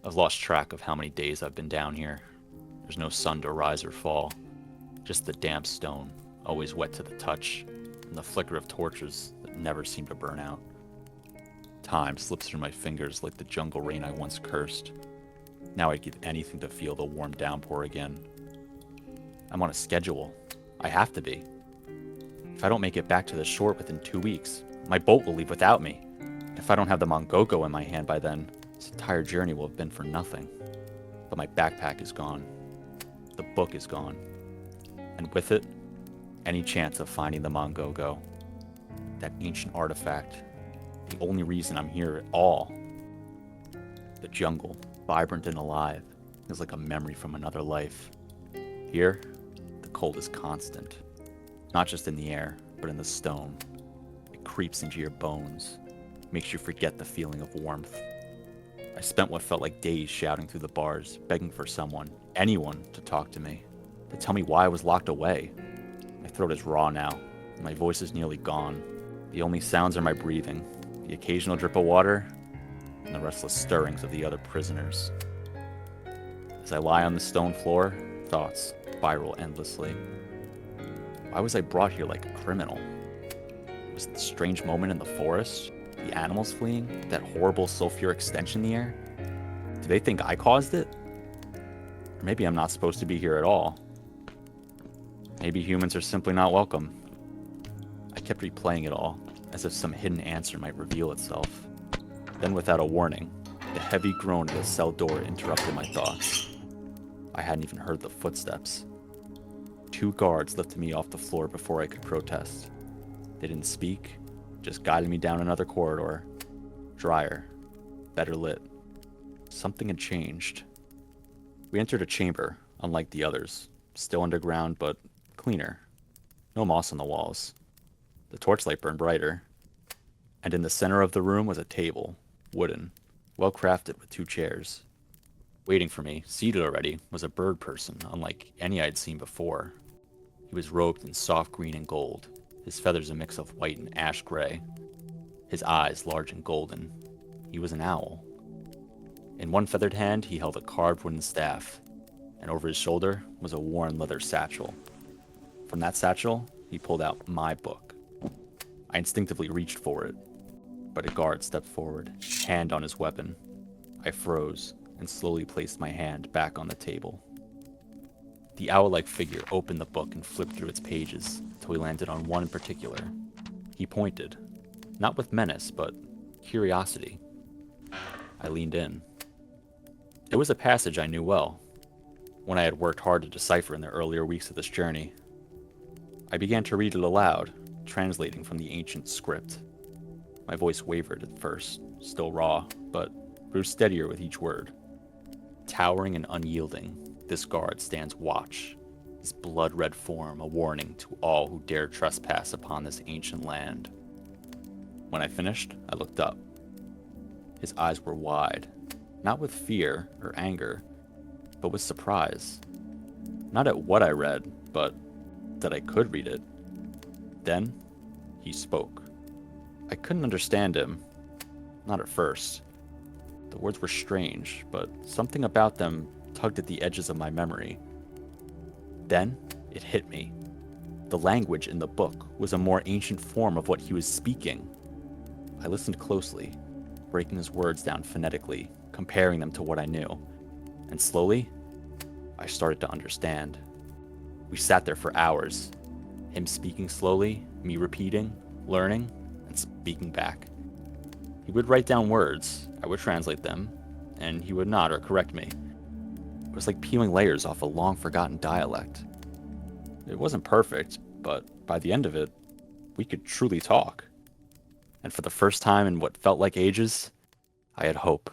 I've lost track of how many days I've been down here. There's no sun to rise or fall, just the damp stone, always wet to the touch, and the flicker of torches that never seem to burn out. Time slips through my fingers like the jungle rain I once cursed. Now I'd give anything to feel the warm downpour again. I'm on a schedule. I have to be. If I don't make it back to the shore within 2 weeks, my boat will leave without me. If I don't have the MonGoGo in my hand by then, this entire journey will have been for nothing. But my backpack is gone. The book is gone. And with it, any chance of finding the MonGoGo. That ancient artifact. The only reason I'm here at all. The jungle, vibrant and alive, is like a memory from another life. Here, the cold is constant. Not just in the air, but in the stone. It creeps into your bones, makes you forget the feeling of warmth. I spent what felt like days shouting through the bars, begging for someone, anyone, to talk to me, to tell me why I was locked away. My throat is raw now, and my voice is nearly gone. The only sounds are my breathing, the occasional drip of water, and the restless stirrings of the other prisoners. As I lie on the stone floor, thoughts spiral endlessly. Why was I brought here like a criminal? Was it the strange moment in the forest? The animals fleeing? That horrible sulfuric stench in the air? Do they think I caused it? Or maybe I'm not supposed to be here at all. Maybe humans are simply not welcome. I kept replaying it all, as if some hidden answer might reveal itself. Then without a warning, the heavy groan of the cell door interrupted my thoughts. I hadn't even heard the footsteps. 2 guards lifted me off the floor before I could protest. They didn't speak, just guided me down another corridor. Drier, better lit. Something had changed. We entered a chamber, unlike the others. Still underground, but cleaner. No moss on the walls. The torchlight burned brighter. And in the center of the room was a table, wooden, well crafted with 2 chairs. Waiting for me, seated already, was a bird person, unlike any I'd seen before. He was robed in soft green and gold, his feathers a mix of white and ash gray. His eyes large and golden. He was an owl. In one feathered hand, he held a carved wooden staff, and over his shoulder was a worn leather satchel. From that satchel, he pulled out my book. I instinctively reached for it, but a guard stepped forward, hand on his weapon. I froze and slowly placed my hand back on the table. The owl-like figure opened the book and flipped through its pages until he landed on one in particular. He pointed, not with menace, but curiosity. I leaned in. It was a passage I knew well, one I had worked hard to decipher in the earlier weeks of this journey. I began to read it aloud, translating from the ancient script. My voice wavered at first, still raw, but grew steadier with each word. Towering and unyielding, this guard stands watch, his blood-red form a warning to all who dare trespass upon this ancient land. When I finished, I looked up. His eyes were wide, not with fear or anger, but with surprise. Not at what I read, but that I could read it. Then, he spoke. I couldn't understand him, not at first. The words were strange, but something about them tugged at the edges of my memory. Then, it hit me. The language in the book was a more ancient form of what he was speaking. I listened closely, breaking his words down phonetically, comparing them to what I knew. And slowly, I started to understand. We sat there for hours, him speaking slowly, me repeating, learning, and speaking back. He would write down words, I would translate them, and he would nod or correct me. It was like peeling layers off a long-forgotten dialect. It wasn't perfect, but by the end of it, we could truly talk. And for the first time in what felt like ages, I had hope.